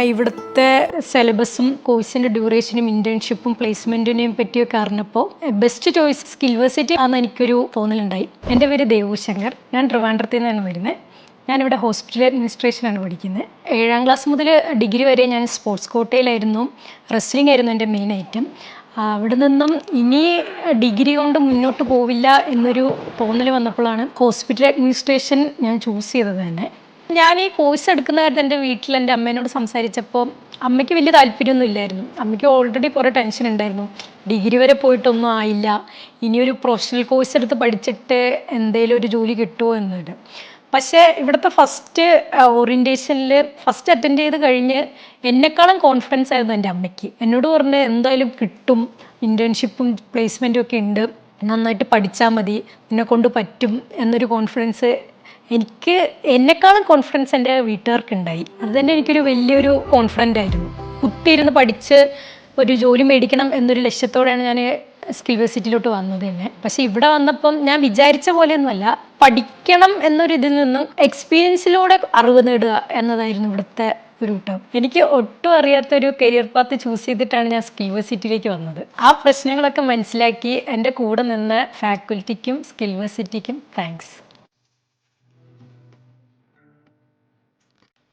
ഇവിടുത്തെ സിലബസും കോഴ്സിൻ്റെ ഡ്യൂറേഷനും ഇൻറ്റേൺഷിപ്പും പ്ലേസ്മെൻറ്റിനെയും പറ്റിയൊക്കെ അറിഞ്ഞപ്പോൾ ബെസ്റ്റ് ചോയ്സ് സ്കിൽവേഴ്സിറ്റി ആണെന്ന് എനിക്കൊരു തോന്നലുണ്ടായി. എൻ്റെ പേര് ദേവുശങ്കർ, ഞാൻ ട്രിവാൻഡ്രത്തിൽ നിന്നാണ് വരുന്നത്. ഞാനിവിടെ ഹോസ്പിറ്റൽ അഡ്മിനിസ്ട്രേഷനാണ് പഠിക്കുന്നത്. 7ാം ക്ലാസ് മുതൽ ഡിഗ്രി വരെ ഞാൻ സ്പോർട്സ് കോട്ടയിലായിരുന്നു. റെസ്ലിംഗ് ആയിരുന്നു എൻ്റെ മെയിൻ ഐറ്റം. അവിടെ നിന്നും ഇനി ഡിഗ്രി കൊണ്ട് മുന്നോട്ട് പോവില്ല എന്നൊരു തോന്നൽ വന്നപ്പോഴാണ് ഹോസ്പിറ്റൽ അഡ്മിനിസ്ട്രേഷൻ ഞാൻ ചൂസ് ചെയ്തത് തന്നെ. ഞാൻ ഈ കോഴ്സ് എടുക്കുന്ന കാര്യം എൻ്റെ വീട്ടിൽ എൻ്റെ അമ്മേനോട് സംസാരിച്ചപ്പോൾ അമ്മയ്ക്ക് വലിയ താല്പര്യമൊന്നും ഇല്ലായിരുന്നു. അമ്മയ്ക്ക് ഓൾറെഡി കുറേ ടെൻഷൻ ഉണ്ടായിരുന്നു. ഡിഗ്രി വരെ പോയിട്ടൊന്നും ആയില്ല, ഇനിയൊരു പ്രൊഫഷണൽ കോഴ്സ് എടുത്ത് പഠിച്ചിട്ട് എന്തെങ്കിലും ഒരു ജോലി കിട്ടുമോ എന്നിട്ട്. പക്ഷേ ഇവിടുത്തെ ഫസ്റ്റ് ഓറിയൻറ്റേഷനിൽ ഫസ്റ്റ് അറ്റൻഡ് ചെയ്ത് കഴിഞ്ഞ് എന്നെക്കാളും കോൺഫിഡൻസ് ആയിരുന്നു എൻ്റെ അമ്മയ്ക്ക്. എന്നോട് പറഞ്ഞ് എന്തായാലും കിട്ടും, ഇൻറ്റേൺഷിപ്പും പ്ലേസ്മെൻറ്റും ഒക്കെ ഉണ്ട്, നന്നായിട്ട് പഠിച്ചാൽ മതി, എന്നെ കൊണ്ട് പറ്റും എന്നൊരു കോൺഫിഡൻസ് എനിക്ക് എന്നെക്കാളും കോൺഫിഡൻസ് എൻ്റെ വീട്ടുകാർക്ക് ഉണ്ടായി. അത് തന്നെ എനിക്കൊരു വലിയൊരു കോൺഫിഡൻ്റ് ആയിരുന്നു. കുത്തിയിരുന്ന് പഠിച്ച് ഒരു ജോലി മേടിക്കണം എന്നൊരു ലക്ഷ്യത്തോടെയാണ് ഞാൻ സ്കിൽവേഴ്സിറ്റിയിലോട്ട് വന്നത് തന്നെ. പക്ഷേ ഇവിടെ വന്നപ്പം ഞാൻ വിചാരിച്ച പോലെയൊന്നുമല്ല, പഠിക്കണം എന്നൊരു ഇതിൽ നിന്നും എക്സ്പീരിയൻസിലൂടെ അറിവ് നേടുക എന്നതായിരുന്നു ഇവിടുത്തെ ഒരു ടേം. എനിക്ക് ഒട്ടും അറിയാത്തൊരു കരിയർ പാത്ത് ചൂസ് ചെയ്തിട്ടാണ് ഞാൻ സ്കിൽവേഴ്സിറ്റിയിലേക്ക് വന്നത്. ആ പ്രശ്നങ്ങളൊക്കെ മനസ്സിലാക്കി എൻ്റെ കൂടെ നിന്ന് ഫാക്കൽറ്റിക്കും സ്കിൽവേഴ്സിറ്റിക്കും താങ്ക്സ്.